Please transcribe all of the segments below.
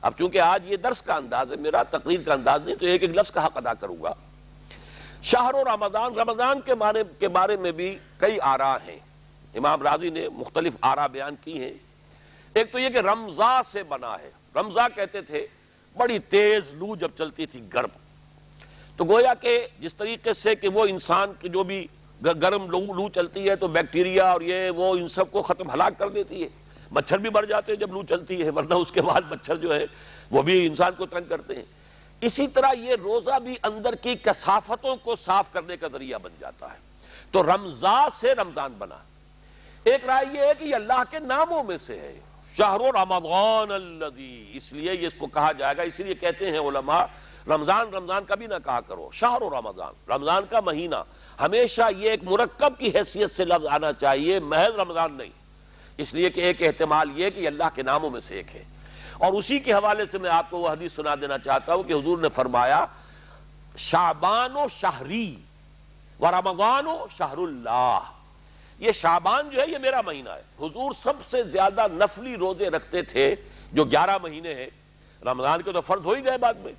اب چونکہ آج یہ درس کا انداز ہے میرا، تقریر کا انداز نہیں، تو ایک ایک لفظ کا حق ادا کروں گا۔ شہر و رمضان، رمضان کے بارے میں بھی کئی آراء ہیں، امام راضی نے مختلف آراء بیان کی ہیں۔ ایک تو یہ کہ رمضا سے بنا ہے، رمضا کہتے تھے بڑی تیز لو جب چلتی تھی گرم، تو گویا کہ جس طریقے سے کہ وہ انسان کی جو بھی گرم لو چلتی ہے تو بیکٹیریا اور یہ وہ ان سب کو ختم ہلاک کر دیتی ہے، مچھر بھی مر جاتے ہیں جب لو چلتی ہے، ورنہ اس کے بعد مچھر جو ہے وہ بھی انسان کو تنگ کرتے ہیں۔ اسی طرح یہ روزہ بھی اندر کی کثافتوں کو صاف کرنے کا ذریعہ بن جاتا ہے، تو رمضا سے رمضان بنا۔ ایک رائے یہ ہے کہ یہ اللہ کے ناموں میں سے ہے، شہر رمضان الذی، اس لیے یہ اس کو کہا جائے گا، اسی لیے کہتے ہیں علماء رمضان رمضان کبھی نہ کہا کرو، شہر رمضان، رمضان کا مہینہ، ہمیشہ یہ ایک مرکب کی حیثیت سے لفظ آنا چاہیے، محض رمضان نہیں، اس لیے کہ ایک احتمال یہ کہ یہ اللہ کے ناموں میں سے ایک ہے۔ اور اسی کے حوالے سے میں آپ کو وہ حدیث سنا دینا چاہتا ہوں کہ حضور نے فرمایا شعبان و شہری و رمضان و شہر اللہ، یہ شعبان جو ہے یہ میرا مہینہ ہے۔ حضور سب سے زیادہ نفلی روزے رکھتے تھے جو 11 مہینے ہیں، رمضان کے تو فرض ہو ہی گئے بعد میں،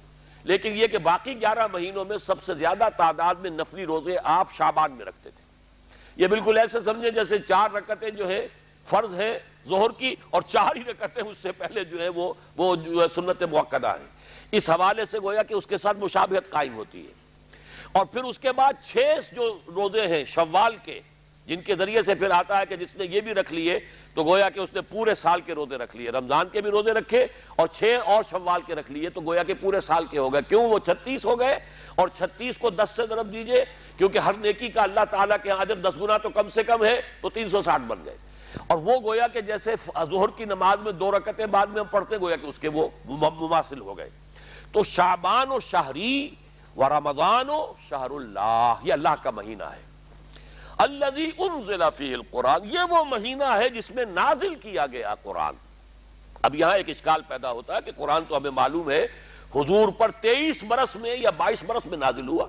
لیکن یہ کہ باقی 11 مہینوں میں سب سے زیادہ تعداد میں نفلی روزے آپ شعبان میں رکھتے تھے۔ یہ بالکل ایسے سمجھیں جیسے 4 رکعتیں جو ہے فرض ہے ظہر کی، اور 4 ہی رکعتیں اس سے پہلے جو ہے وہ جو ہے سنت موقدہ ہیں، اس حوالے سے گویا کہ اس کے ساتھ مشابہت قائم ہوتی ہے۔ اور پھر اس کے بعد 6 جو روزے ہیں شوال کے، جن کے ذریعے سے پھر آتا ہے کہ جس نے یہ بھی رکھ لیے تو گویا کہ اس نے پورے سال کے روزے رکھ لیے، رمضان کے بھی روزے رکھے اور 6 اور شوال کے رکھ لیے، تو گویا کہ پورے سال کے ہو گئے۔ کیوں؟ وہ 36 ہو گئے، اور 36 کو 10 سے ضرب دیجئے، کیونکہ ہر نیکی کا اللہ تعالیٰ کے اجر 10 گنا تو کم سے کم ہے، تو 360 بن گئے۔ اور وہ گویا کہ جیسے ظہر کی نماز میں 2 رکعتیں بعد میں ہم پڑھتے، گویا کہ اس کے وہ مماثل ہو گئے۔ تو شعبان و شہری و رمضان و شہر اللہ، یہ اللہ کا مہینہ ہے۔ الذی انزل فیہ القرآن، یہ وہ مہینہ ہے جس میں نازل کیا گیا قرآن۔ اب یہاں ایک اشکال پیدا ہوتا ہے کہ قرآن تو ہمیں معلوم ہے حضور پر 23 برس میں یا 22 برس میں نازل ہوا،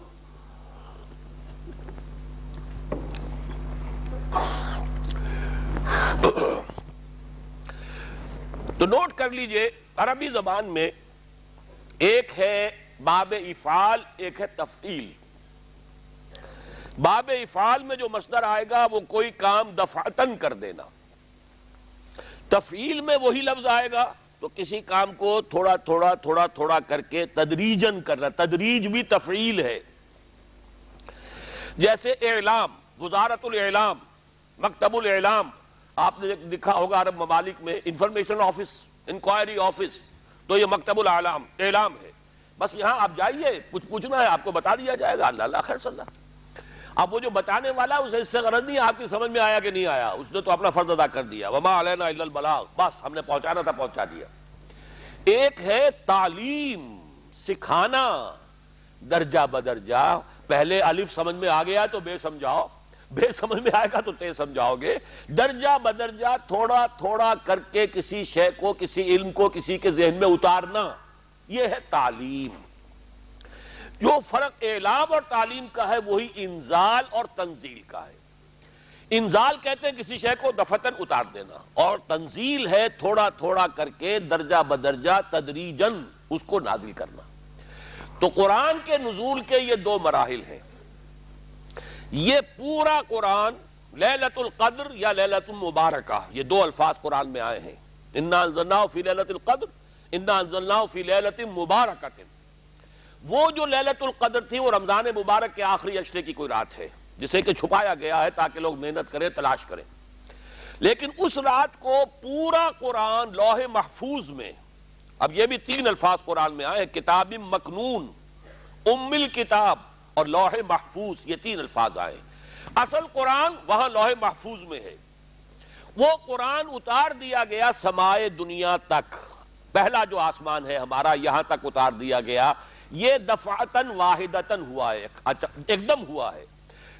تو نوٹ کر لیجئے عربی زبان میں ایک ہے باب افعال، ایک ہے تفعیل۔ باب افعال میں جو مصدر آئے گا وہ کوئی کام دفعتن کر دینا، تفعیل میں وہی لفظ آئے گا تو کسی کام کو تھوڑا تھوڑا تھوڑا تھوڑا کر کے تدریجن کرنا، تدریج بھی تفعیل ہے۔ جیسے اعلام، وزارت الاعلام، مکتب الاعلام، آپ نے دیکھا ہوگا عرب ممالک میں انفارمیشن آفس، انکوائری آفس، تو یہ مکتب الاعلام اعلام ہے۔ بس یہاں آپ جائیے، کچھ پوچھنا ہے آپ کو بتا دیا جائے گا، اللہ اللہ خیر صلی اللہ۔ اب وہ جو بتانے والا اسے اس سے غرض نہیں آپ کی سمجھ میں آیا کہ نہیں آیا، اس نے تو اپنا فرض ادا کر دیا، وما علینا الا البلاغ، بس ہم نے پہنچانا تھا پہنچا دیا۔ ایک ہے تعلیم، سکھانا درجہ بدرجہ، پہلے الف سمجھ میں آ گیا تو بے سمجھاؤ، بے سمجھ میں آئے گا تو تے سمجھاؤ گے، درجہ بدرجہ تھوڑا تھوڑا کر کے کسی شے کو، کسی علم کو کسی کے ذہن میں اتارنا، یہ ہے تعلیم۔ جو فرق اعلام اور تعلیم کا ہے وہی انزال اور تنزیل کا ہے۔ انزال کہتے ہیں کسی شے کو دفعتاً اتار دینا، اور تنزیل ہے تھوڑا تھوڑا کر کے درجہ بدرجہ تدریجن اس کو نازل کرنا۔ تو قرآن کے نزول کے یہ 2 مراحل ہیں۔ یہ پورا قرآن لیلۃ القدر یا لیلۃ المبارکہ، یہ 2 الفاظ قرآن میں آئے ہیں، انا انزلناہ فی لیلۃ القدر، انا انزلناہ فی لیلۃ مبارکۃ۔ وہ جو لیلۃ القدر تھی وہ رمضان مبارک کے آخری عشرے کی کوئی رات ہے، جسے کہ چھپایا گیا ہے تاکہ لوگ محنت کریں، تلاش کریں۔ لیکن اس رات کو پورا قرآن لوح محفوظ میں، اب یہ بھی 3 الفاظ قرآن میں آئے ہیں، کتاب مکنون، ام الکتاب اور لوح محفوظ، یہ 3 الفاظ آئے۔ اصل قرآن وہاں لوح محفوظ میں ہے، وہ قرآن اتار دیا گیا سمائے دنیا تک، پہلا جو آسمان ہے ہمارا یہاں تک اتار دیا گیا، یہ دفعتاً واحدتاً ہوا ہے، ایک دم ہوا ہے۔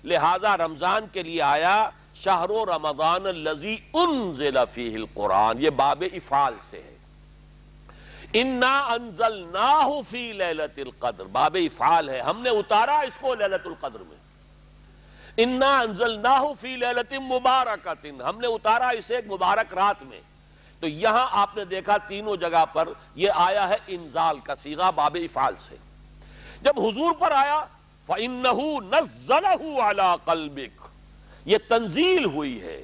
لہذا رمضان کے لیے آیا شہر رمضان الذی انزل فیہ القرآن، یہ باب افعال سے ہے۔ انا انزلناہ فی لیلۃ القدر، باب افعال ہے، ہم نے اتارا اس کو لیلۃ القدر میں۔ انا انزلناہ فی لیلۃ مبارکۃ، ہم نے اتارا اسے ایک مبارک رات میں۔ تو یہاں آپ نے دیکھا تینوں جگہ پر یہ آیا ہے انزال کا صیغہ باب افعال سے. جب حضور پر آیا فَإِنَّهُ نَزَّلَهُ عَلَىٰ قَلْبِكَ، یہ تنزیل ہوئی ہے.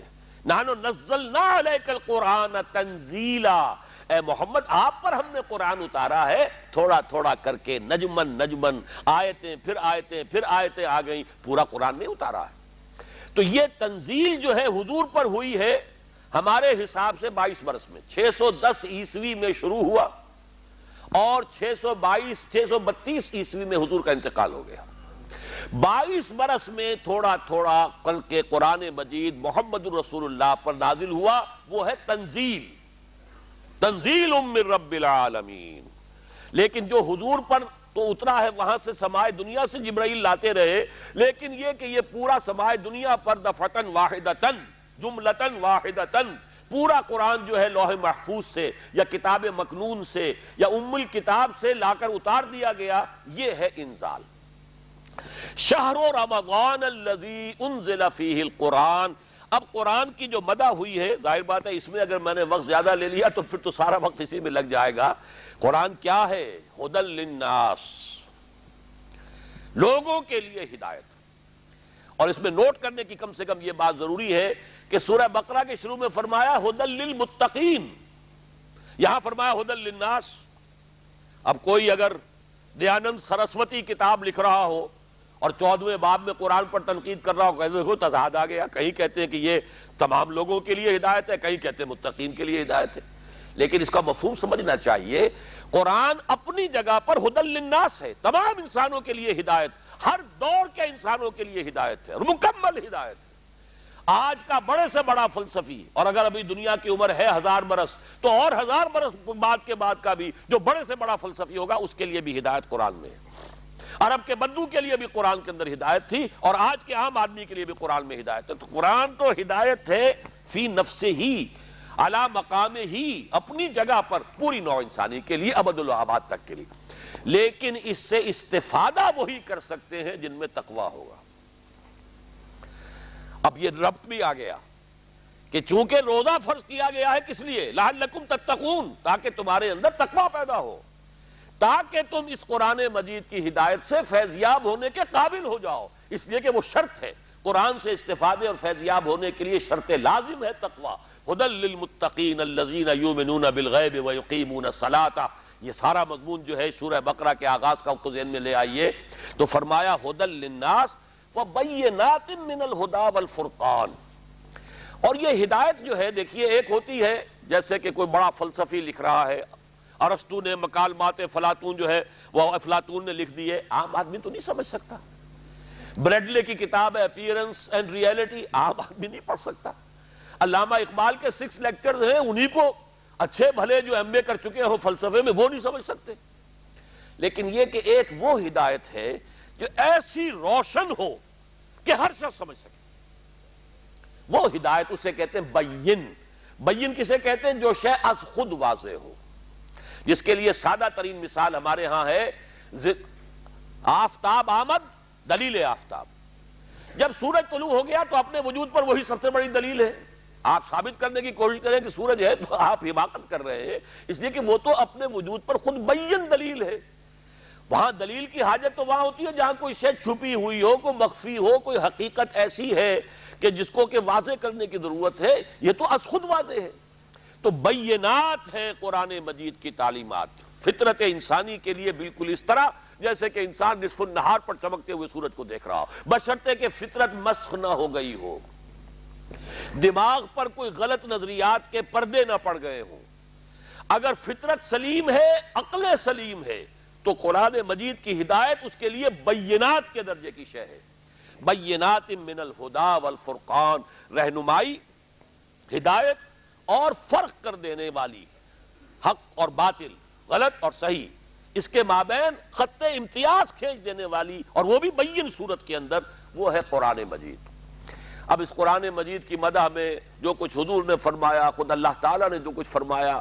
نحن نزلنا علیک القرآن تنزیلا، اے محمد آپ پر ہم نے قرآن اتارا ہے تھوڑا تھوڑا کر کے، نجمن نجمن، آیتیں پھر آیتیں پھر آیتیں آ گئیں، پورا قرآن نہیں اتارا ہے. تو یہ تنزیل جو ہے حضور پر ہوئی ہے ہمارے حساب سے 22 برس میں، 610 عیسوی میں شروع ہوا اور 632 عیسوی میں حضور کا انتقال ہو گیا. 22 برس میں تھوڑا تھوڑا کل کے قرآن مجید محمد الرسول اللہ پر نازل ہوا، وہ ہے تنزیل، تنزیل من رب العالمین. لیکن جو حضور پر تو اترا ہے وہاں سے سمائے دنیا سے جبرائیل لاتے رہے، لیکن یہ کہ یہ پورا سمائے دنیا پر دفعتن واحدتن جملتن واحدتن پورا قرآن جو ہے لوح محفوظ سے یا کتاب مکنون سے یا ام الکتاب سے لا کر اتار دیا گیا، یہ ہے انزال. شہر رمضان الذی انزل فیہ القرآن. اب قرآن کی جو مدح ہوئی ہے، ظاہر بات ہے اس میں اگر میں نے وقت زیادہ لے لیا تو پھر تو سارا وقت اسی میں لگ جائے گا. قرآن کیا ہے؟ ہدی للناس، لوگوں کے لیے ہدایت. اور اس میں نوٹ کرنے کی کم سے کم یہ بات ضروری ہے کہ سورہ بقرہ کے شروع میں فرمایا ہدی للمتقین، یہاں فرمایا ہدی للناس. اب کوئی اگر دیانند سرسوتی کتاب لکھ رہا ہو اور 14ویں باب میں قرآن پر تنقید کر رہا ہو، کہتے دیکھو تضاد آ گیا، کہیں کہتے ہیں کہ یہ تمام لوگوں کے لیے ہدایت ہے، کہیں کہتے ہیں متقین کے لیے ہدایت ہے. لیکن اس کا مفہوم سمجھنا چاہیے. قرآن اپنی جگہ پر ہدی للناس ہے، تمام انسانوں کے لیے ہدایت، ہر دور کے انسانوں کے لیے ہدایت ہے اور مکمل ہدایت ہے. آج کا بڑے سے بڑا فلسفی، اور اگر ابھی دنیا کی عمر ہے 1000 برس تو اور 1000 برس بعد کے بعد کا بھی جو بڑے سے بڑا فلسفی ہوگا اس کے لیے بھی ہدایت قرآن میں ہے. عرب کے بدو کے لیے بھی قرآن کے اندر ہدایت تھی اور آج کے عام آدمی کے لیے بھی قرآن میں ہدایت ہے. تو قرآن تو ہدایت ہے فی نفسہ ہی، علی مقام ہی، اپنی جگہ پر پوری نوع انسانی کے لیے ابد الآباد تک کے لیے. لیکن اس سے استفادہ وہی کر سکتے ہیں جن میں تقویٰ ہوگا. اب یہ ربط بھی آ گیا کہ چونکہ روزہ فرض کیا گیا ہے کس لیے؟ لعلکم تتقون، تاکہ تمہارے اندر تقویٰ پیدا ہو، تاکہ تم اس قرآن مجید کی ہدایت سے فیضیاب ہونے کے قابل ہو جاؤ. اس لیے کہ وہ شرط ہے، قرآن سے استفادے اور فیضیاب ہونے کے لیے شرط لازم ہے تقویٰ. ہدی للمتقین الذین یؤمنون بالغیب ویقیمون الصلاۃ. یہ سارا مضمون جو ہے سورہ بقرہ کے آغاز کا کو ذہن میں لے آئیے. تو فرمایا ہدی للناس وبینات من الہدی والفرقان. اور یہ ہدایت جو ہے دیکھیے ایک ہوتی ہے جیسے کہ کوئی بڑا فلسفی لکھ رہا ہے، ارسطو نے مکالمات افلاطون جو ہے وہ افلاطون نے لکھ دی ہے، عام آدمی تو نہیں سمجھ سکتا. بریڈلے کی کتاب ہے اپیئرنس اینڈ ریئلٹی، عام آدمی نہیں پڑھ سکتا. علامہ اقبال کے 6 لیکچرز ہیں، انہی کو اچھے بھلے جو ایم اے کر چکے ہو فلسفے میں وہ نہیں سمجھ سکتے. لیکن یہ کہ ایک وہ ہدایت ہے جو ایسی روشن ہو کہ ہر شخص سمجھ سکے، وہ ہدایت اسے کہتے ہیں بین. بین کسے کہتے ہیں؟ جو شے از خود واضح ہو. جس کے لیے سادہ ترین مثال ہمارے ہاں ہے آفتاب آمد، دلیل آفتاب. جب سورج طلوع ہو گیا تو اپنے وجود پر وہی سب سے بڑی دلیل ہے. آپ ثابت کرنے کی کوشش کریں کہ سورج ہے تو آپ حماقت کر رہے ہیں، اس لیے کہ وہ تو اپنے وجود پر خود بین دلیل ہے. وہاں دلیل کی حاجت تو وہاں ہوتی ہے جہاں کوئی شے چھپی ہوئی ہو، کوئی مخفی ہو، کوئی حقیقت ایسی ہے کہ جس کو کہ واضح کرنے کی ضرورت ہے. یہ تو از خود واضح ہے. تو بینات ہے قرآن مجید کی تعلیمات فطرت انسانی کے لیے بالکل اس طرح جیسے کہ انسان نصف النہار پر چمکتے ہوئے سورج کو دیکھ رہا ہو، بشرطے کہ فطرت مسخ نہ ہو گئی ہو، دماغ پر کوئی غلط نظریات کے پردے نہ پڑ گئے ہوں. اگر فطرت سلیم ہے، عقل سلیم ہے، تو قرآن مجید کی ہدایت اس کے لیے بینات کے درجے کی شے ہے. بینات من الہدی والفرقان، رہنمائی، ہدایت اور فرق کر دینے والی، حق اور باطل، غلط اور صحیح، اس کے مابین خط امتیاز کھینچ دینے والی، اور وہ بھی بین صورت کے اندر، وہ ہے قرآن مجید. اب اس قرآن مجید کی مدح میں جو کچھ حضور نے فرمایا، خود اللہ تعالیٰ نے جو کچھ فرمایا،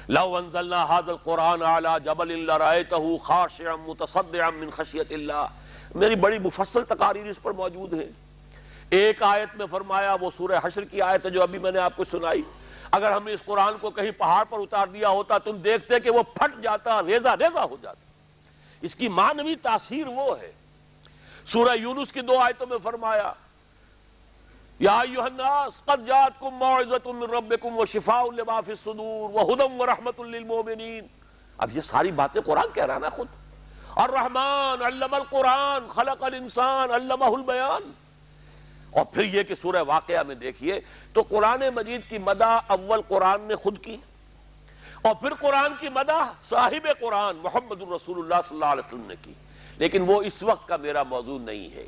لو انزلنا هذا القرآن على جبل لرأيته خاشعا متصدعا من خشیۃ اللہ. میری بڑی مفصل تقاریر اس پر موجود ہیں. ایک آیت میں فرمایا، وہ سورہ حشر کی آیت ہے جو ابھی میں نے آپ کو سنائی، اگر ہم نے اس قرآن کو کہیں پہاڑ پر اتار دیا ہوتا تم دیکھتے کہ وہ پھٹ جاتا، ریزہ ریزہ ہو جاتا۔ اس کی معنوی تاثیر وہ ہے۔ سورہ یونس کی 2 آیتوں میں فرمایا یا ایھا الناس قد جاءتکم موعظۃ من ربکم وشفاء لما فی الصدور وہدی ورحمۃ للمؤمنین۔ اب یہ ساری باتیں قرآن کہہ رہا ہے نا خود۔ الرحمن علم القرآن خلق الانسان علمہ البیان۔ اور پھر یہ کہ سورہ واقعہ میں دیکھیے تو قرآن مجید کی مدح اول قرآن نے خود کی، اور پھر قرآن کی مدح صاحب قرآن محمد الرسول اللہ صلی اللہ علیہ وسلم نے کی۔ لیکن وہ اس وقت کا میرا موضوع نہیں ہے،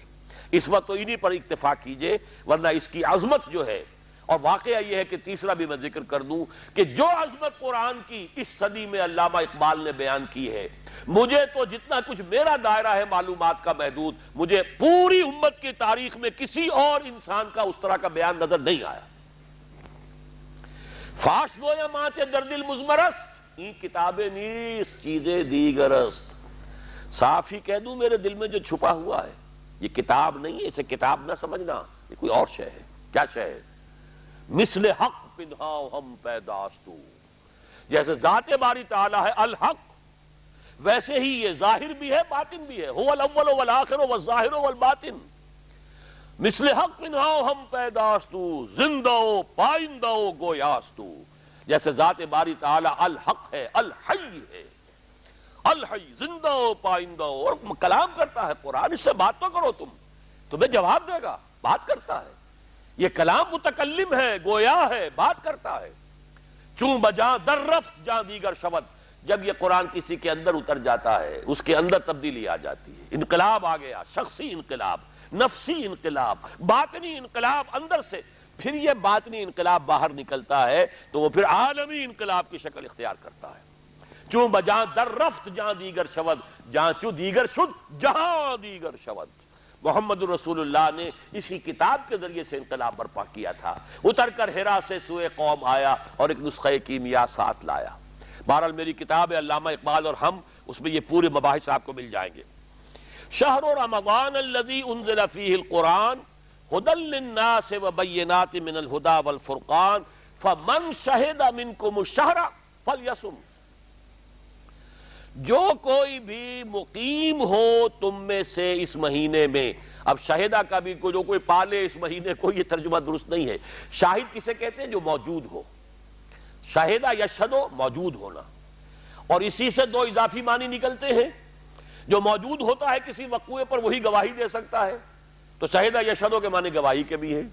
اس وقت تو انہی پر اکتفا کیجئے، ورنہ اس کی عظمت جو ہے، اور واقعہ یہ ہے کہ تیسرا بھی میں ذکر کر دوں کہ جو عظمت قرآن کی اس صدی میں علامہ اقبال نے بیان کی ہے، مجھے تو جتنا کچھ میرا دائرہ ہے معلومات کا محدود، مجھے پوری امت کی تاریخ میں کسی اور انسان کا اس طرح کا بیان نظر نہیں آیا۔ فاش گویا ماں در دل مزمرست این کتابیں نیست چیزیں دیگرست۔ صاف ہی کہہ دوں میرے دل میں جو چھپا ہوا ہے یہ کتاب نہیں ہے، اسے کتاب نہ سمجھنا، یہ کوئی اور شے ہے۔ کیا شے ہے؟ مثل حق پنہاؤ ہم پیداستو، جیسے ذات باری تعالیٰ ہے الحق، ویسے ہی یہ ظاہر بھی ہے باطن بھی ہے، هو الاول والآخر والظاہر والباطن۔ مثل حق پنہاؤ ہم پیداستو زندہ و پائندہ و گویاستو، جیسے ذات باری تعالیٰ الحق ہے، الحی ہے، الحی زندہ و پائندہ ہو، اور کلام کرتا ہے قرآن، اس سے بات تو کرو، تمہیں جواب دے گا، بات کرتا ہے۔ یہ کلام متکلم ہے، گویا ہے، بات کرتا ہے۔ چون بجاں در رفت جاں دیگر شود، جب یہ قرآن کسی کے اندر اتر جاتا ہے اس کے اندر تبدیلی آ جاتی ہے، انقلاب آ گیا، شخصی انقلاب، نفسی انقلاب، باطنی انقلاب اندر سے، پھر یہ باطنی انقلاب باہر نکلتا ہے تو وہ پھر عالمی انقلاب کی شکل اختیار کرتا ہے۔ چون بجاں در رفت جہاں دیگر شود، جہاں چو دیگر شد جہاں دیگر شود۔ محمد رسول اللہ نے اسی کتاب کے ذریعے سے انقلاب برپا کیا تھا، اتر کر حرا سے سوئے قوم آیا اور ایک نسخہ کیمیا ساتھ لایا۔ بہرحال میری کتاب ہے علامہ اقبال اور ہم، اس میں یہ پورے مباحث آپ کو مل جائیں گے۔ شہر رمضان الذی انزل فیہ القرآن ھدی للناس وبینات من الھدی والفرقان فمن شہد منکم الشہر فلیصم۔ جو کوئی بھی مقیم ہو تم میں سے اس مہینے میں، اب شاہدہ کا بھی جو کوئی پالے اس مہینے کو، یہ ترجمہ درست نہیں ہے۔ شاہد کسے کہتے ہیں؟ جو موجود ہو۔ شاہدہ یشہدو موجود ہونا، اور اسی سے 2 اضافی معنی نکلتے ہیں۔ جو موجود ہوتا ہے کسی وقوعے پر وہی گواہی دے سکتا ہے، تو شاہدہ یشہدو کے معنی گواہی کے بھی ہیں۔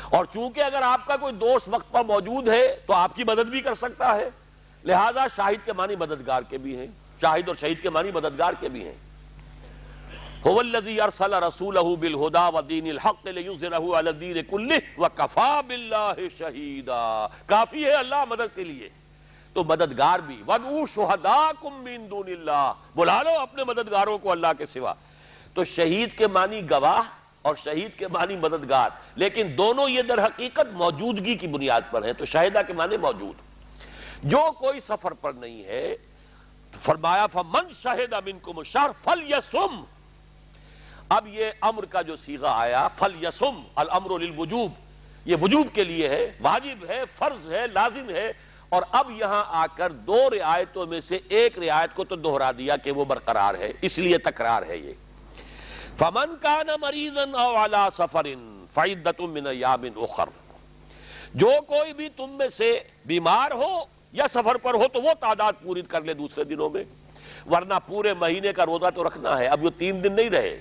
اور چونکہ اگر آپ کا کوئی دوست وقت پر موجود ہے تو آپ کی مدد بھی کر سکتا ہے، لہذا شاہد کے معنی مددگار کے بھی ہیں، شاہد اور شہید کے معنی مددگار کے بھی ہیں۔ هو الذی ارسل رسولہ بالہدی ودین الحق لیظہرہ علی الدین کلہ وکفی باللہ شہیدا۔ کافی ہے اللہ مدد کے لیے، تو مددگار بھی۔ وادعوا شہداءکم من دون اللہ، بلا لو اپنے مددگاروں کو اللہ کے سوا۔ تو شہید کے معنی گواہ اور شہید کے معنی مددگار، لیکن دونوں یہ در حقیقت موجودگی کی بنیاد پر ہیں، تو شاہدہ کے معنی موجود۔ جو کوئی سفر پر نہیں ہے، فرمایا فمن شہد منکم الشہر فلیصم۔ اب یہ امر کا جو صیغہ آیا فلیصم، الامر للوجوب، یہ وجوب کے لیے ہے، واجب ہے، فرض ہے، لازم ہے۔ اور اب یہاں آ کر 2 رعایتوں میں سے ایک رعایت کو تو دہرا دیا کہ وہ برقرار ہے، اس لیے تکرار ہے یہ۔ فمن کان مریضا او علی سفر فعدۃ من ایام اخر، جو کوئی بھی تم میں سے بیمار ہو یا سفر پر ہو تو وہ تعداد پوری کر لے دوسرے دنوں میں، ورنہ پورے مہینے کا روزہ تو رکھنا ہے۔ اب یہ 3 دن نہیں رہے۔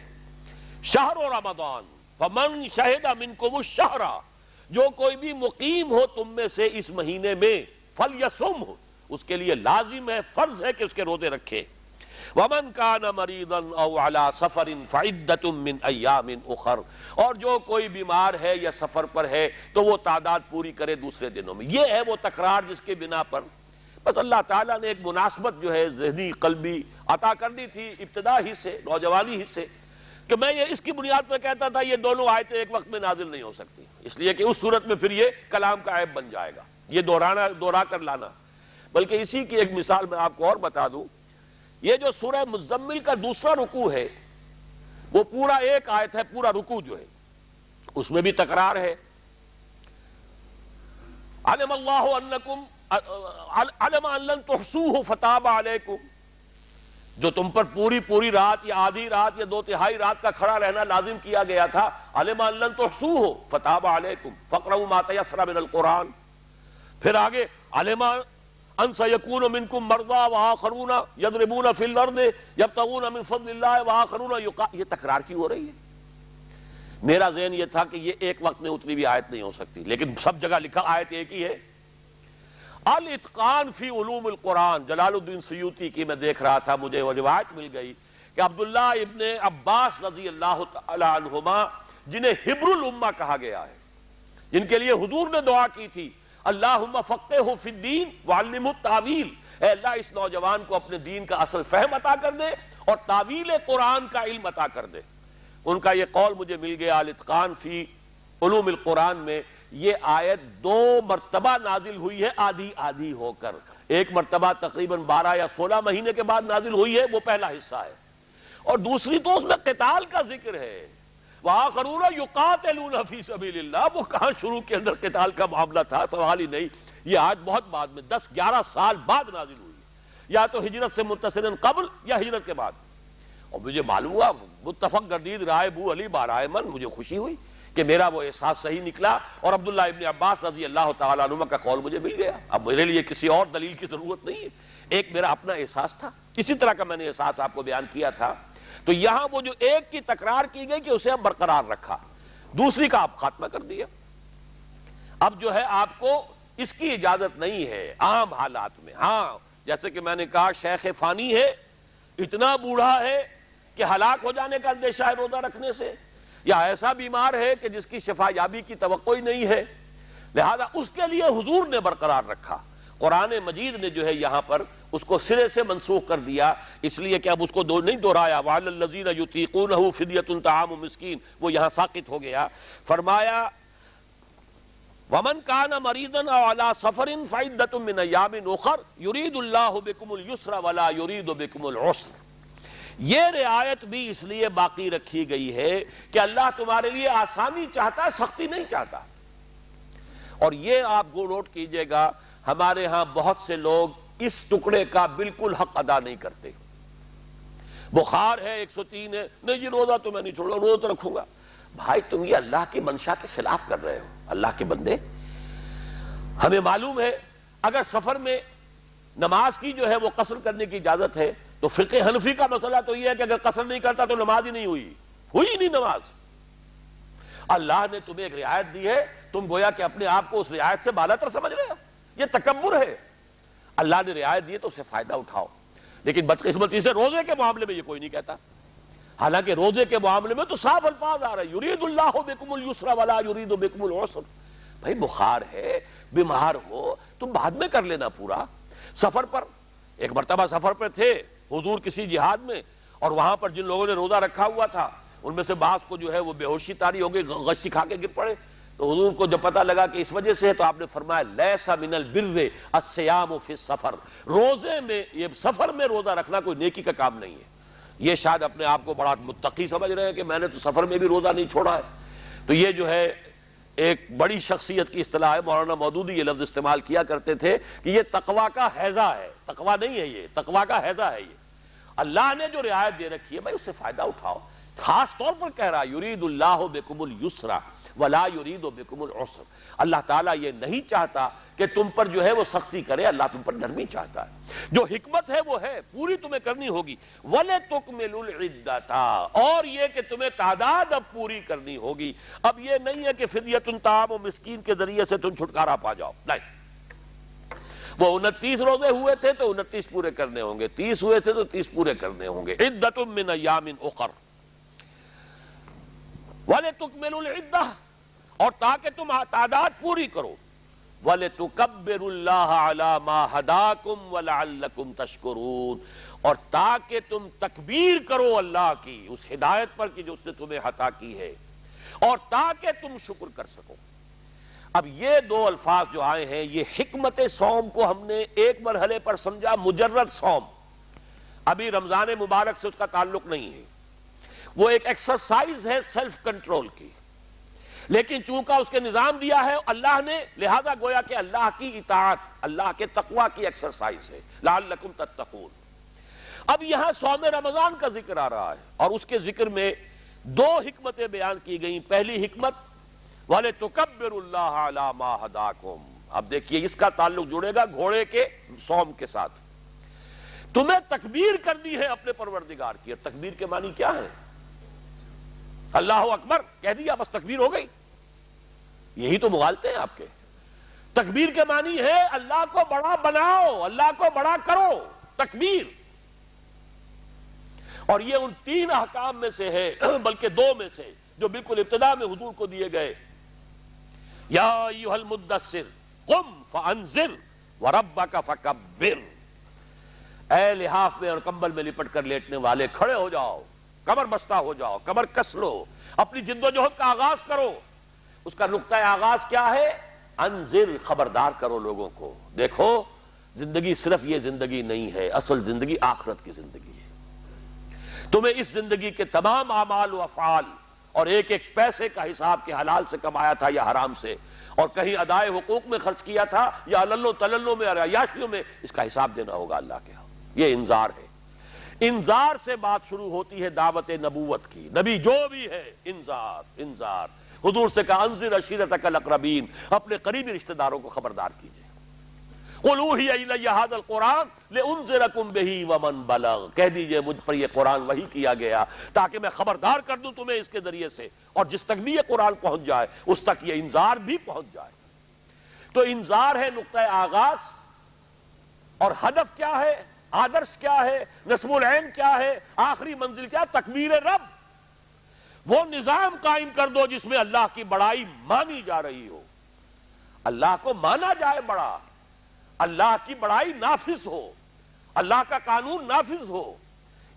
شہر رمضان فمن شہد منکم الشہر، جو کوئی بھی مقیم ہو تم میں سے اس مہینے میں، فلیصم، اس کے لیے لازم ہے، فرض ہے کہ اس کے روزے رکھے۔ ومن کان مریضا او علی سفر فعدۃ من ایام اخر، اور جو کوئی بیمار ہے یا سفر پر ہے تو وہ تعداد پوری کرے دوسرے دنوں میں۔ یہ ہے وہ تکرار جس کے بنا پر بس اللہ تعالیٰ نے ایک مناسبت جو ہے ذہنی قلبی عطا کر دی تھی ابتدا ہی سے، نوجوانی ہی سے، کہ میں یہ اس کی بنیاد پہ کہتا تھا یہ دونوں آیتیں ایک وقت میں نازل نہیں ہو سکتی، اس لیے کہ اس صورت میں پھر یہ کلام کا عیب بن جائے گا، یہ دہرا کر لانا۔ بلکہ اسی کی ایک مثال میں آپ کو اور بتا دوں، یہ جو سورہ مزمل کا دوسرا رکوع ہے وہ پورا ایک آیت ہے، پورا رکوع جو ہے اس میں بھی تکرار ہے۔ علم اللہ انکم علم ان لن تحصوہ فتاب علیکم، جو تم پر پوری رات یا آدھی رات یا 2/3 رات کا کھڑا رہنا لازم کیا گیا تھا، علم ان لن تحصوہ فتاب علیکم فاقرؤوا ما تیسر من القرآن. پھر آگے علم ان سیکون منکم مرضی وآخرون یضربون فی الارض یبتغون من فضل اللہ وآخرون یہ تکرار کیوں ہو رہی ہے؟ میرا ذہن یہ تھا کہ یہ ایک وقت میں اتنی بھی آیت نہیں ہو سکتی، لیکن سب جگہ لکھا آیت ایک ہی ہے. الاتقان فی علوم القرآن، جلال الدین سیوطی کی میں دیکھ رہا تھا، مجھے وہ روایت مل گئی کہ عبداللہ ابن عباس رضی اللہ تعالی عنہما، جنہیں حبر الامہ کہا گیا ہے، جن کے لیے حضور نے دعا کی تھی اللہم فقہہ فی الدین وعلمہ التاویل، اے اللہ اس نوجوان کو اپنے دین کا اصل فہم عطا کر دے اور تاویل قرآن کا علم عطا کر دے. ان کا یہ قول مجھے مل گیا الاتقان فی علوم القرآن میں. یہ آیت 2 مرتبہ نازل ہوئی ہے آدھی ہو کر، ایک مرتبہ تقریباً 12 یا 16 مہینے کے بعد نازل ہوئی ہے، وہ پہلا حصہ ہے، اور دوسری تو اس میں قتال کا ذکر ہے. وآخرون یقاتلون فی سبیل اللہ، وہ کہاں شروع کے اندر قتال کا معاملہ تھا، سوال ہی نہیں. یہ آیت بہت بعد میں 10-11 سال بعد نازل ہوئی، یا تو ہجرت سے متصلاً قبل یا ہجرت کے بعد. اور مجھے معلوم ہوا متفق گردید رائے ابو علی بارائے من، مجھے خوشی ہوئی کہ میرا وہ احساس صحیح نکلا اور عبداللہ ابن عباس رضی اللہ تعالیٰ عنہما کا قول مجھے مل گیا. اب میرے لیے کسی اور دلیل کی ضرورت نہیں ہے، ایک میرا اپنا احساس تھا. اسی طرح کا میں نے احساس آپ کو بیان کیا تھا. تو یہاں وہ جو ایک کی تکرار کی گئی کہ اسے اب برقرار رکھا، دوسری کا آپ خاتمہ کر دیا. اب جو ہے آپ کو اس کی اجازت نہیں ہے عام حالات میں. ہاں جیسے کہ میں نے کہا شیخ فانی ہے، اتنا بوڑھا ہے کہ ہلاک ہو جانے کا اندیشہ ہے روزہ رکھنے سے، یا ایسا بیمار ہے کہ جس کی شفا یابی کی توقع ہی نہیں ہے، لہذا اس کے لیے حضور نے برقرار رکھا. قرآن مجید نے جو ہے یہاں پر اس کو سرے سے منسوخ کر دیا، اس لیے کہ اب اس کو نہیں دہرایا. وَعَلَى الَّذِينَ يُطِيقُونَهُ فِدْيَةٌ طَعَامُ مِسْكِينٍ، وہ یہاں ساقط ہو گیا. فرمایا وَمَنْ كَانَ مَرِيضًا أَوْ عَلَى سَفَرٍ فَعِدَّةٌ مِّنْ أَيَّامٍ أُخَرَ يُرِيدُ اللَّهُ بِكُمُ الْيُسْرَ وَلَا يُرِيدُ بِكُمُ الْعُسْرَ. یہ رعایت بھی اس لیے باقی رکھی گئی ہے کہ اللہ تمہارے لیے آسانی چاہتا ہے، سختی نہیں چاہتا. اور یہ آپ کو نوٹ کیجئے گا، ہمارے ہاں بہت سے لوگ اس ٹکڑے کا بالکل حق ادا نہیں کرتے. بخار ہے 103 ہے، نہیں جی روزہ تو میں نہیں چھوڑوں، روزہ تو رکھوں گا. بھائی تم یہ اللہ کی منشا کے خلاف کر رہے ہو. اللہ کے بندے، ہمیں معلوم ہے اگر سفر میں نماز کی جو ہے وہ قصر کرنے کی اجازت ہے، تو فقہ حنفی کا مسئلہ تو یہ ہے کہ اگر قصر نہیں کرتا تو نماز ہی نہیں ہوئی نہیں نماز. اللہ نے تمہیں ایک رعایت دی ہے، تم گویا کہ اپنے آپ کو اس رعایت سے بالاتر سمجھ رہے ہو. یہ تکبر ہے. اللہ نے رعایت دی ہے تو اس سے فائدہ اٹھاؤ. لیکن بدقسمتی سے روزے کے معاملے میں یہ کوئی نہیں کہتا، حالانکہ روزے کے معاملے میں تو صاف الفاظ آ رہے ہیں یرید اللہ بکم اليسر ولا یرید بکم العسر. بھائی بخار ہے، بیمار ہو، تم بعد میں کر لینا پورا. سفر پر، ایک مرتبہ سفر پر تھے حضور کسی جہاد میں، اور وہاں پر جن لوگوں نے روزہ رکھا ہوا تھا ان میں سے بعض کو جو ہے وہ بے ہوشی طاری ہو گئی، غشی کھا کے گر پڑے. تو حضور کو جب پتہ لگا کہ اس وجہ سے ہے تو آپ نے فرمایا لیس من البر الصیام فی السفر. روزے میں، یہ سفر میں روزہ رکھنا کوئی نیکی کا کام نہیں ہے. یہ شاید اپنے آپ کو بڑا متقی سمجھ رہے ہیں کہ میں نے تو سفر میں بھی روزہ نہیں چھوڑا ہے. تو یہ جو ہے ایک بڑی شخصیت کی اصطلاح ہے. مولانا مودودی یہ لفظ استعمال کیا کرتے تھے کہ یہ تقویٰ کا حیضہ ہے. تقویٰ نہیں ہے، یہ تقویٰ کا حیضہ ہے. یہ اللہ نے جو رعایت دے رکھی ہے بھائی اس سے فائدہ اٹھاؤ. خاص طور پر کہہ رہا یرید اللہ بکم اليسر ولا یرید بکم العسر. اللہ تعالیٰ یہ نہیں چاہتا کہ تم پر جو ہے وہ سختی کرے، اللہ تم پر نرمی چاہتا ہے. جو حکمت ہے وہ ہے پوری تمہیں کرنی ہوگی. وَلَتُكْمِلُوا الْعِدَّةَ، اور یہ کہ تمہیں تعداد اب پوری کرنی ہوگی. اب یہ نہیں ہے کہ فدیۃ طعام مسکین کے ذریعے سے تم چھٹکارا پا جاؤ، نہیں. وہ 29 روزے ہوئے تھے تو 29 پورے کرنے ہوں گے، 30 ہوئے تھے تو 30 پورے کرنے ہوں گے. عدۃ من ایام اخر وَلَتُكْمِلُوا الْعِدَّةَ، اور تاکہ تم تعداد پوری کرو. وَلِتُكَبِّرُوا اللَّهَ عَلَى مَا هَدَاكُمْ وَلَعَلَّكُمْ تَشْكُرُونَ، اور تاکہ تم تکبیر کرو اللہ کی اس ہدایت پر کہ جو اس نے تمہیں عطا کی ہے، اور تاکہ تم شکر کر سکو. اب یہ دو الفاظ جو آئے ہیں یہ حکمت صوم کو ہم نے ایک مرحلے پر سمجھا مجرد صوم. ابھی رمضان مبارک سے اس کا تعلق نہیں ہے، وہ ایک ایکسرسائز ہے سیلف کنٹرول کی. لیکن چونکہ اس کے نظام دیا ہے اللہ نے، لہذا گویا کہ اللہ کی اطاعت، اللہ کے تقوی کی ایکسرسائز ہے، لعلکم تتقون۔ اب یہاں صوم رمضان کا ذکر آ رہا ہے، اور اس کے ذکر میں دو حکمتیں بیان کی گئیں۔ پہلی حکمت وَلِتُكَبِّرُوا اللَّهَ عَلَى مَا هَدَاكُمْ۔ اب دیکھیے اس کا تعلق جڑے گا گھوڑے کے صوم کے ساتھ۔ تمہیں تکبیر کرنی ہے اپنے پروردگار کی، اور تکبیر کے معنی کیا ہے؟ اللہ اکبر کہہ دیا بس تکبیر ہو گئی؟ یہی تو مغالطے ہیں آپ کے۔ تکبیر کے معنی ہے اللہ کو بڑا بناؤ، اللہ کو بڑا کرو، تکبیر۔ اور یہ ان تین احکام میں سے ہے، بلکہ دو میں سے، جو بالکل ابتدا میں حضور کو دیے گئے۔ یا ایھا المدثر قم فانذر وربک فکبر۔ اے لحاف میں اور کمبل میں لپٹ کر لیٹنے والے، کھڑے ہو جاؤ، کمر بستہ ہو جاؤ، کمر کس لو، اپنی جد و جہد کا آغاز کرو۔ اس کا نقطہ آغاز کیا ہے؟ انذر، خبردار کرو لوگوں کو۔ دیکھو زندگی صرف یہ زندگی نہیں ہے، اصل زندگی آخرت کی زندگی ہے۔ تمہیں اس زندگی کے تمام اعمال و افعال اور ایک ایک پیسے کا حساب کہ حلال سے کمایا تھا یا حرام سے، اور کہیں ادائے حقوق میں خرچ کیا تھا یا للو تللو میں اور عیاشیوں میں، اس کا حساب دینا ہوگا اللہ کے ہاں۔ یہ انذار ہے۔ انذار سے بات شروع ہوتی ہے دعوت نبوت کی۔ نبی جو بھی ہے، انذار انذار۔ حضور سے کہا انذر عشیرتک الاقربین، اپنے قریبی رشتہ داروں کو خبردار کیجئے۔ قل اوحی الی ھذا القرآن لانذرکم بہ ومن بلغ، کہہ دیجئے مجھ پر یہ قرآن وحی کیا گیا تاکہ میں خبردار کر دوں تمہیں اس کے ذریعے سے، اور جس تک بھی یہ قرآن پہنچ جائے اس تک یہ انذار بھی پہنچ جائے۔ تو انذار ہے نقطہ آغاز، اور ہدف کیا ہے، آدرش کیا ہے، نصب العین کیا ہے، آخری منزل کیا؟ تکبیر رب۔ وہ نظام قائم کر دو جس میں اللہ کی بڑائی مانی جا رہی ہو، اللہ کو مانا جائے بڑا، اللہ کی بڑائی نافذ ہو، اللہ کا قانون نافذ ہو۔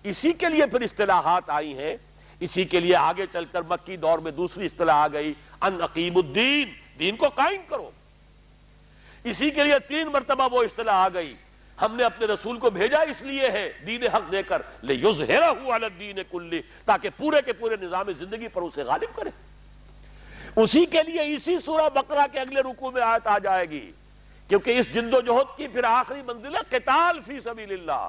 اسی کے لیے پھر اصطلاحات آئی ہیں، اسی کے لیے آگے چل کر مکی دور میں دوسری اصطلاح آ گئی، ان اقیم الدین، دین کو قائم کرو۔ اسی کے لیے 3 مرتبہ وہ اصطلاح آ گئی، ہم نے اپنے رسول کو بھیجا اس لیے ہے دین حق دے کر، لِیُظْہِرَہُ عَلَى الدِّینِ کُلِّہ، تاکہ پورے کے پورے نظام زندگی پر اسے غالب کرے۔ اسی کے لیے اسی سورہ بقرہ کے اگلے رکوع میں آیت آ جائے گی، کیونکہ اس جد و جہد کی پھر آخری منزل ہے قتال فی سبیل اللہ،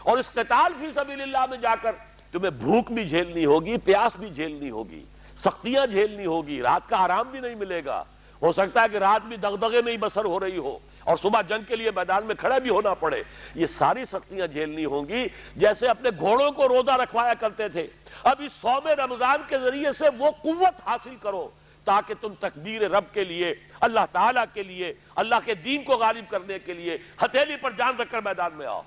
اور اس قتال فی سبیل اللہ میں جا کر تمہیں بھوک بھی جھیلنی ہوگی، پیاس بھی جھیلنی ہوگی، سختیاں جھیلنی ہوگی، رات کا آرام بھی نہیں ملے گا، ہو سکتا ہے کہ رات بھی دغدغے میں ہی بسر ہو رہی ہو، اور صبح جنگ کے لیے میدان میں کھڑا بھی ہونا پڑے۔ یہ ساری سختیاں جھیلنی ہوں گی، جیسے اپنے گھوڑوں کو روزہ رکھوایا کرتے تھے۔ اب اس صوم رمضان کے ذریعے سے وہ قوت حاصل کرو تاکہ تم تکبیر رب کے لیے، اللہ تعالیٰ کے لیے، اللہ کے دین کو غالب کرنے کے لیے ہتھیلی پر جان رکھ کر میدان میں آؤ۔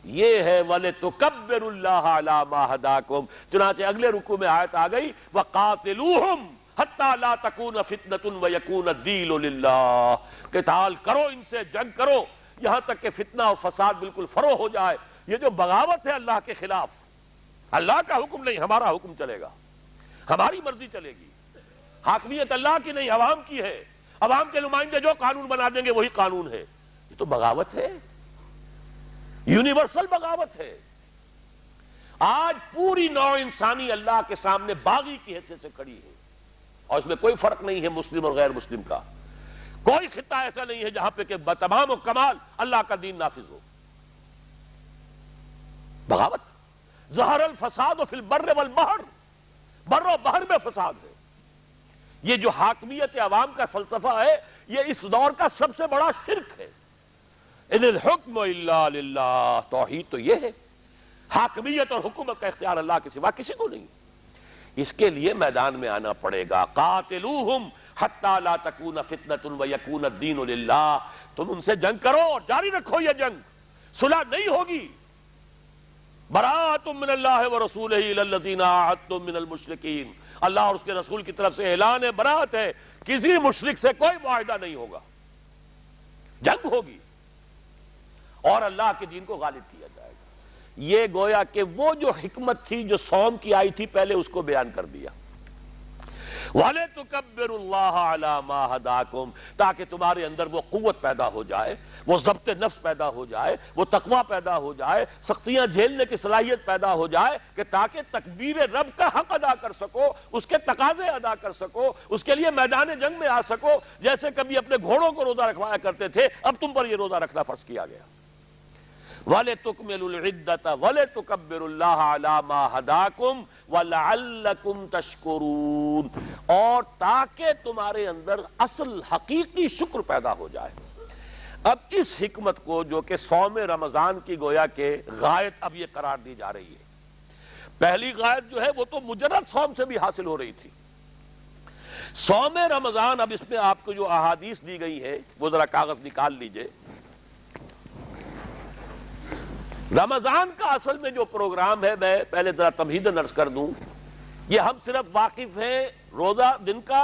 یہ ہے وَلِتُكَبِّرُوا اللَّهَ عَلَى مَا هَدَاكُمْ۔ چنانچہ اگلے رکوع میں آیت آ گئی وَقَاتِلُوهُمْ حَتَّى لَا تَكُونَ فِتْنَةٌ وَيَكُونَ الدِّينُ لِلَّهِ، قتال کرو، ان سے جنگ کرو یہاں تک کہ فتنہ اور فساد بالکل فرو ہو جائے۔ یہ جو بغاوت ہے اللہ کے خلاف، اللہ کا حکم نہیں، ہمارا حکم چلے گا، ہماری مرضی چلے گی، حاکمیت اللہ کی نہیں عوام کی ہے، عوام کے نمائندے جو قانون بنا دیں گے وہی قانون ہے، یہ تو بغاوت ہے، یونیورسل بغاوت ہے۔ آج پوری نوع انسانی اللہ کے سامنے باغی کی حیثیت سے کھڑی ہے، اور اس میں کوئی فرق نہیں ہے مسلم اور غیر مسلم کا، کوئی خطہ ایسا نہیں ہے جہاں پہ کہ بتمام و کمال اللہ کا دین نافذ ہو۔ بغاوت، ظہر الفساد فی البر والبحر، بر و بحر میں فساد ہے۔ یہ جو حاکمیت عوام کا فلسفہ ہے، یہ اس دور کا سب سے بڑا شرک ہے۔ ان الحکم الا للہ، توحید تو یہ ہے، حاکمیت اور حکومت کا اختیار اللہ کے سوا کسی کو نہیں۔ اس کے لیے میدان میں آنا پڑے گا۔ قاتلوہم حتی لا تکون فتنۃ ویکون الدین للہ، تم ان سے جنگ کرو اور جاری رکھو یہ جنگ، صلح نہیں ہوگی۔ براءۃ من اللہ ورسولہ الی الذین عاہدتم من المشرکین، اللہ اور اس کے رسول کی طرف سے اعلان برات ہے، کسی مشرک سے کوئی معاہدہ نہیں ہوگا، جنگ ہوگی اور اللہ کے دین کو غالب کیا جائے گا۔ یہ گویا کہ وہ جو حکمت تھی جو صوم کی آئی تھی پہلے اس کو بیان کر دیا۔ وَلِتُكَبِّرُوا اللَّهَ عَلَى مَا هَدَاكُمْ، تاکہ تمہارے اندر وہ قوت پیدا ہو جائے، وہ ضبط نفس پیدا ہو جائے، وہ تقویٰ پیدا ہو جائے، سختیاں جھیلنے کی صلاحیت پیدا ہو جائے، کہ تاکہ تکبیر رب کا حق ادا کر سکو، اس کے تقاضے ادا کر سکو، اس کے لیے میدان جنگ میں آ سکو، جیسے کبھی اپنے گھوڑوں کو روزہ رکھوایا کرتے تھے، اب تم پر یہ روزہ رکھنا فرض کیا گیا۔ وَلِتُكْمِلُوا الْعِدَّةَ وَلِتُكَبِّرُوا اللَّهَ عَلَى مَا هَدَاكُمْ وَلَعَلَّكُمْ تَشْكُرُونَ، اور تاکہ تمہارے اندر اصل حقیقی شکر پیدا ہو جائے۔ اب اس حکمت کو جو کہ صوم رمضان کی گویا کہ غایت اب یہ قرار دی جا رہی ہے، پہلی غایت جو ہے وہ تو مجرد صوم سے بھی حاصل ہو رہی تھی۔ صوم رمضان، اب اس میں آپ کو جو احادیث دی گئی ہے وہ ذرا کاغذ نکال لیجئے۔ رمضان کا اصل میں جو پروگرام ہے، میں پہلے ذرا تمہیداً عرض کر دوں، یہ ہم صرف واقف ہیں روزہ دن کا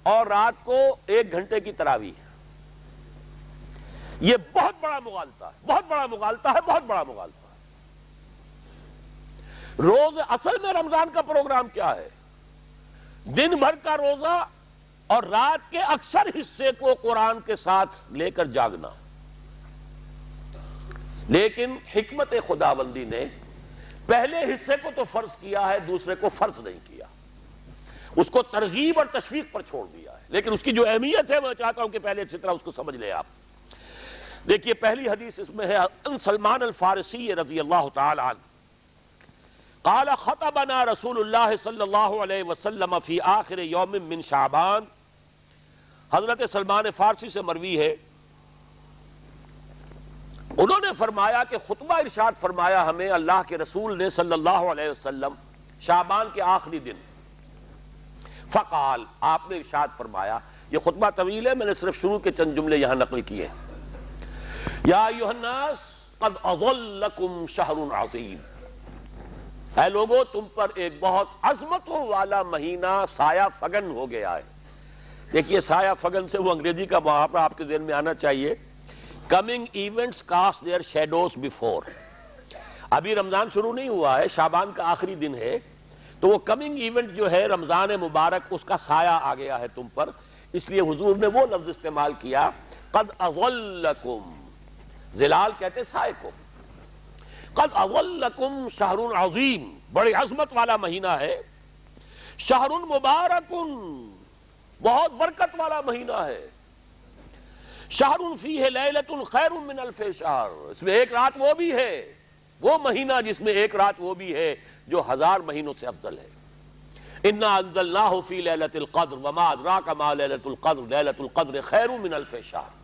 اور رات کو 1 گھنٹے کی تراویح۔ یہ بہت بڑا مغالطہ ہے، بہت بڑا مغالطہ ہے، بہت بڑا مغالطہ ہے۔ روز اصل میں رمضان کا پروگرام کیا ہے؟ دن بھر کا روزہ اور رات کے اکثر حصے کو قرآن کے ساتھ لے کر جاگنا۔ لیکن حکمت خداوندی نے پہلے حصے کو تو فرض کیا ہے، دوسرے کو فرض نہیں کیا، اس کو ترغیب اور تشویق پر چھوڑ دیا ہے۔ لیکن اس کی جو اہمیت ہے میں چاہتا ہوں کہ پہلے اچھی طرح اس کو سمجھ لیں آپ۔ دیکھیے پہلی حدیث اس میں ہے، ان سلمان الفارسی رضی اللہ تعالی عنہ قال خطبنا رسول اللہ صلی اللہ علیہ وسلم فی آخر یوم من شعبان۔ حضرت سلمان فارسی سے مروی ہے، انہوں نے فرمایا کہ خطبہ ارشاد فرمایا ہمیں اللہ کے رسول نے صلی اللہ علیہ وسلم شعبان کے آخری دن۔ فقال، آپ نے ارشاد فرمایا، یہ خطبہ طویل ہے، میں نے صرف شروع کے چند جملے یہاں نقل کیے ہیں۔ یا ایھا الناس قد اظلکم شہر عظیم، اے لوگو تم پر ایک بہت عظمتوں والا مہینہ سایہ فگن ہو گیا ہے۔ دیکھیے سایہ فگن سے وہ انگریزی کا محاورہ آپ کے ذہن میں آنا چاہیے، coming events cast their shadows before. ابھی رمضان شروع نہیں ہوا ہے، شعبان کا آخری دن ہے، تو وہ کمنگ ایونٹ جو ہے رمضان مبارک، اس کا سایہ آ گیا ہے تم پر، اس لیے حضور نے وہ لفظ استعمال کیا قد اظلکم، ظلال کہتے سائے کو، قد اظلکم شہر عظیم، بڑی عظمت والا مہینہ ہے، شہر مبارک، بہت برکت والا مہینہ ہے، شہر فیہ لیلۃ خیر من الف شہر، اس میں ایک رات وہ بھی ہے، وہ مہینہ جس میں ایک رات وہ بھی ہے جو 1000 مہینوں سے افضل ہے۔ انا انزلناہ فی لیلۃ القدر وما ادراک ما لیلۃ القدر لیلۃ القدر خیر من الف شہر۔